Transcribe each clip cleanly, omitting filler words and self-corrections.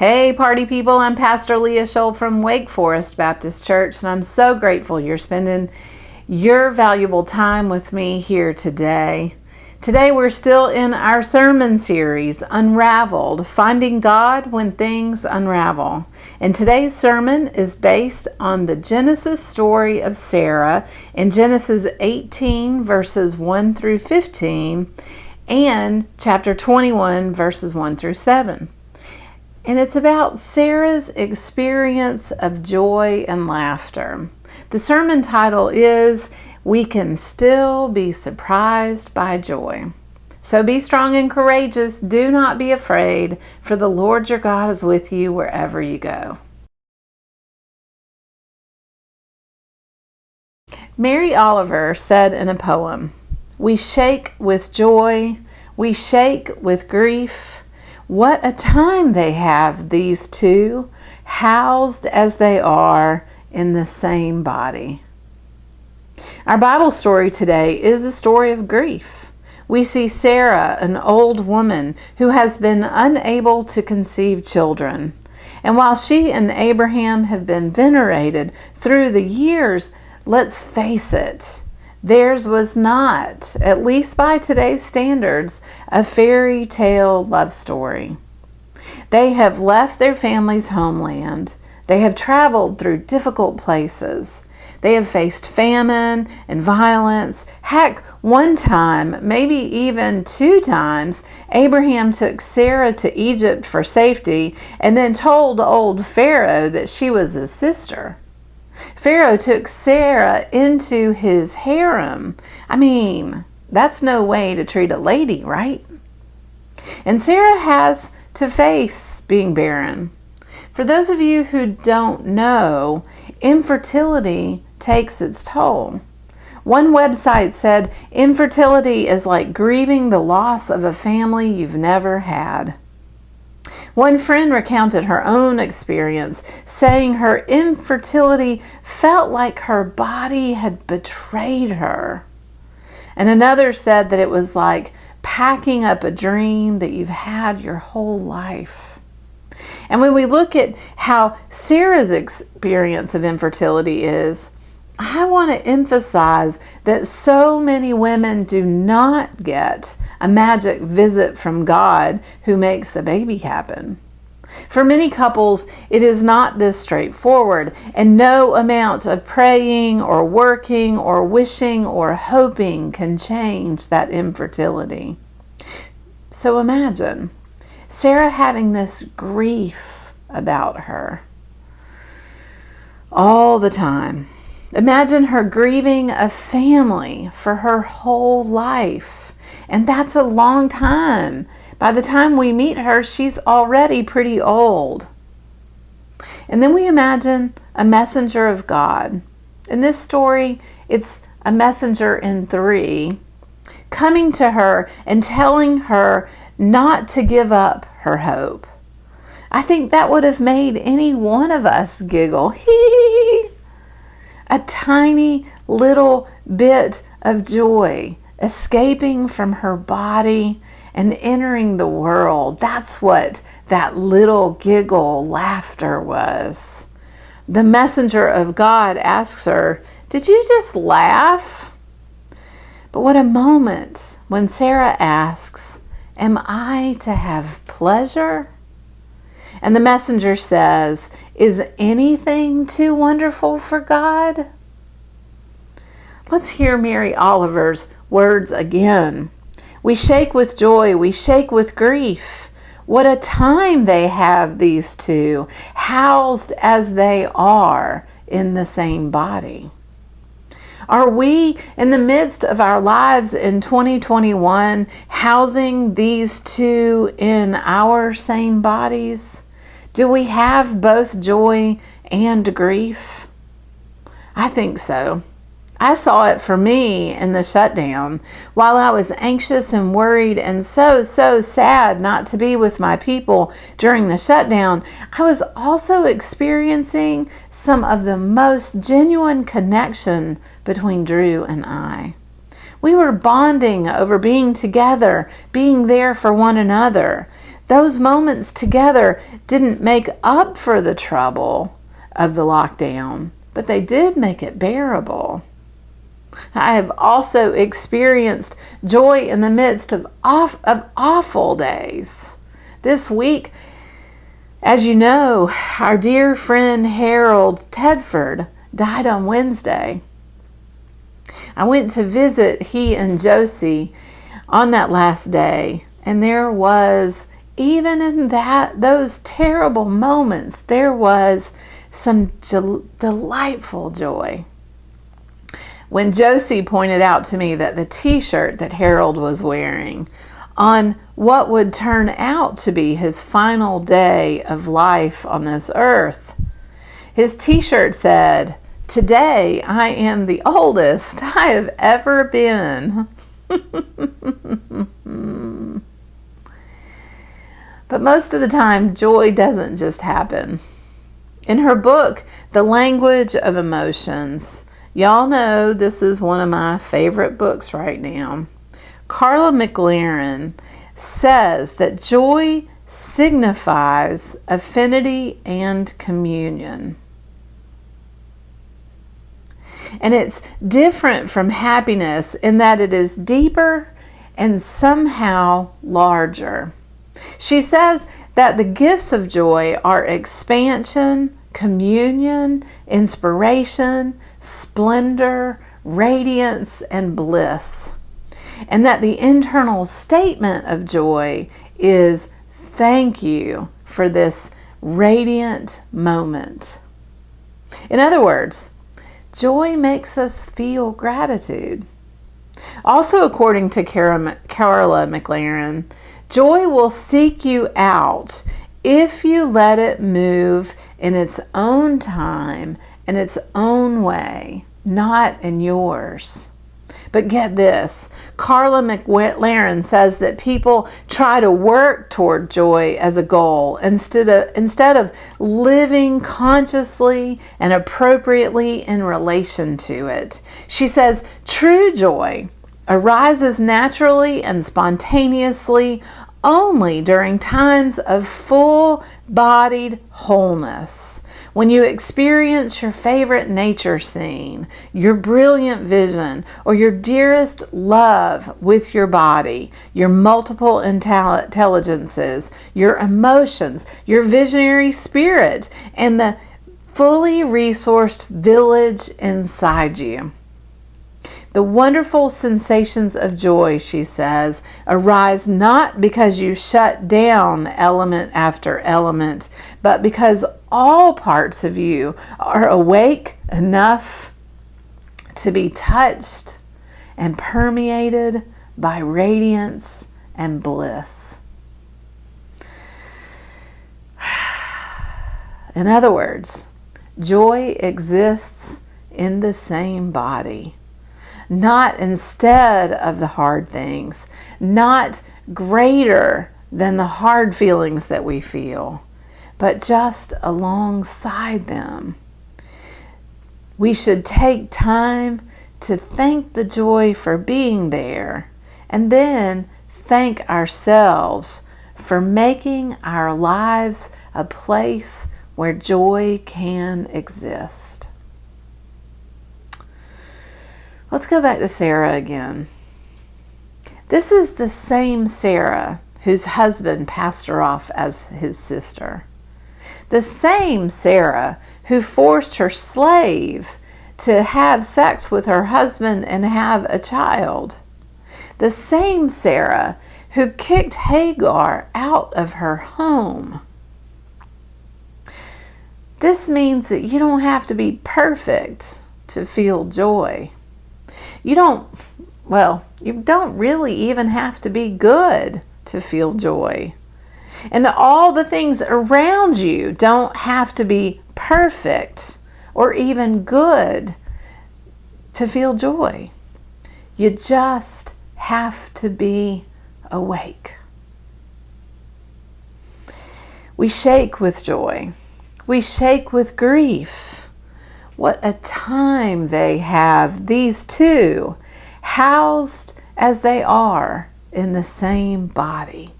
Hey party people, I'm Pastor Lia Scholl from Wake Forest Baptist Church, and I'm so grateful you're spending your valuable time with me here today. Today we're still in our sermon series, Unraveled, Finding God When Things Unravel. And today's sermon is based on the Genesis story of Sarah in Genesis 18 verses 1 through 15 and chapter 21 verses 1 through 7. And it's about Sarah's experience of joy and laughter. The sermon title is, We Can Still Be Surprised by Joy. So be strong and courageous. Do not be afraid, for the Lord your God is with you wherever you go. Mary Oliver said in a poem, "We shake with joy, we shake with grief. What a time they have, these two, housed as they are in the same body." Our Bible story today is a story of grief. We see Sarah, an old woman who has been unable to conceive children. And while she and Abraham have been venerated through the years, let's face it, theirs was not, at least by today's standards, a fairy tale love story. They have left their family's homeland. They have traveled through difficult places. They have faced famine and violence. Heck, one time, maybe even two times, Abraham took Sarah to Egypt for safety and then told old Pharaoh that she was his sister. Pharaoh took Sarah into his harem. I mean, that's no way to treat a lady, right? And Sarah has to face being barren. For those of you who don't know, infertility takes its toll. One website said, infertility is like grieving the loss of a family you've never had. One friend recounted her own experience, saying her infertility felt like her body had betrayed her. And another said that it was like packing up a dream that you've had your whole life. And when we look at how Sarah's experience of infertility is, I want to emphasize that so many women do not get a magic visit from God who makes the baby happen. For many couples, it is not this straightforward, and no amount of praying or working or wishing or hoping can change that infertility. So imagine Sarah having this grief about her all the time. Imagine her grieving a family for her whole life. And that's a long time. By the time we meet her, she's already pretty old. And then we imagine a messenger of God. In this story, it's a messenger in 3, coming to her and telling her not to give up her hope. I think that would have made any one of us giggle. A tiny little bit of joy escaping from her body and entering the world. That's what that little giggle laughter was. The messenger of God asks her, "Did you just laugh?" But what a moment when Sarah asks, "Am I to have pleasure?" And the messenger says, "Is anything too wonderful for God?" Let's hear Mary Oliver's words again. We shake with joy, we shake with grief. What a time they have, these two, housed as they are in the same body. Are we, in the midst of our lives in 2021, housing these two in our same bodies? Do we have both joy and grief? I think so. I saw it for me in the shutdown. While I was anxious and worried and so sad not to be with my people during the shutdown, I was also experiencing some of the most genuine connection between Drew and I. We were bonding over being together, being there for one another. those moments together didn't make up for the trouble of the lockdown, but they did make it bearable. I have also experienced joy in the midst of awful days. This week, as you know, our dear friend Harold Tedford died on Wednesday. I went to visit he and Josie on that last day, and there was, even in those terrible moments, there was some delightful joy. When Josie pointed out to me that the t-shirt that Harold was wearing on what would turn out to be his final day of life on this earth, his t-shirt said, "Today I am the oldest I have ever been." But most of the time, joy doesn't just happen. In her book, The Language of Emotions, y'all know this is one of my favorite books right now, Carla McLaren says that joy signifies affinity and communion. And it's different from happiness in that it is deeper and somehow larger. She says that the gifts of joy are expansion, communion, inspiration, splendor, radiance, and bliss. And that the internal statement of joy is thank you for this radiant moment. In other words, joy makes us feel gratitude. Also, according to Carla McLaren, joy will seek you out if you let it move in its own time and its own way, not in yours. But get this, Carla McLaren says that people try to work toward joy as a goal instead of living consciously and appropriately in relation to it. She says true joy arises naturally and spontaneously only during times of full-bodied wholeness. When you experience your favorite nature scene, your brilliant vision, or your dearest love with your body, your multiple intelligences, your emotions, your visionary spirit, and the fully resourced village inside you. The wonderful sensations of joy, she says, arise not because you shut down element after element, but because all parts of you are awake enough to be touched and permeated by radiance and bliss. In other words, joy exists in the same body. Not instead of the hard things, not greater than the hard feelings that we feel, but just alongside them. We should take time to thank the joy for being there, and then thank ourselves for making our lives a place where joy can exist. Let's go back to Sarah again. This is the same Sarah whose husband passed her off as his sister. The same Sarah who forced her slave to have sex with her husband and have a child. The same Sarah who kicked Hagar out of her home. This means that you don't have to be perfect to feel joy. You don't really even have to be good to feel joy. And all the things around you don't have to be perfect or even good to feel joy. You just have to be awake. We shake with joy. We shake with grief. What a time they have, these two, housed as they are in the same body.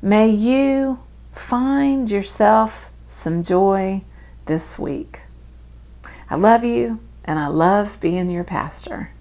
May you find yourself some joy this week. I love you, and I love being your pastor.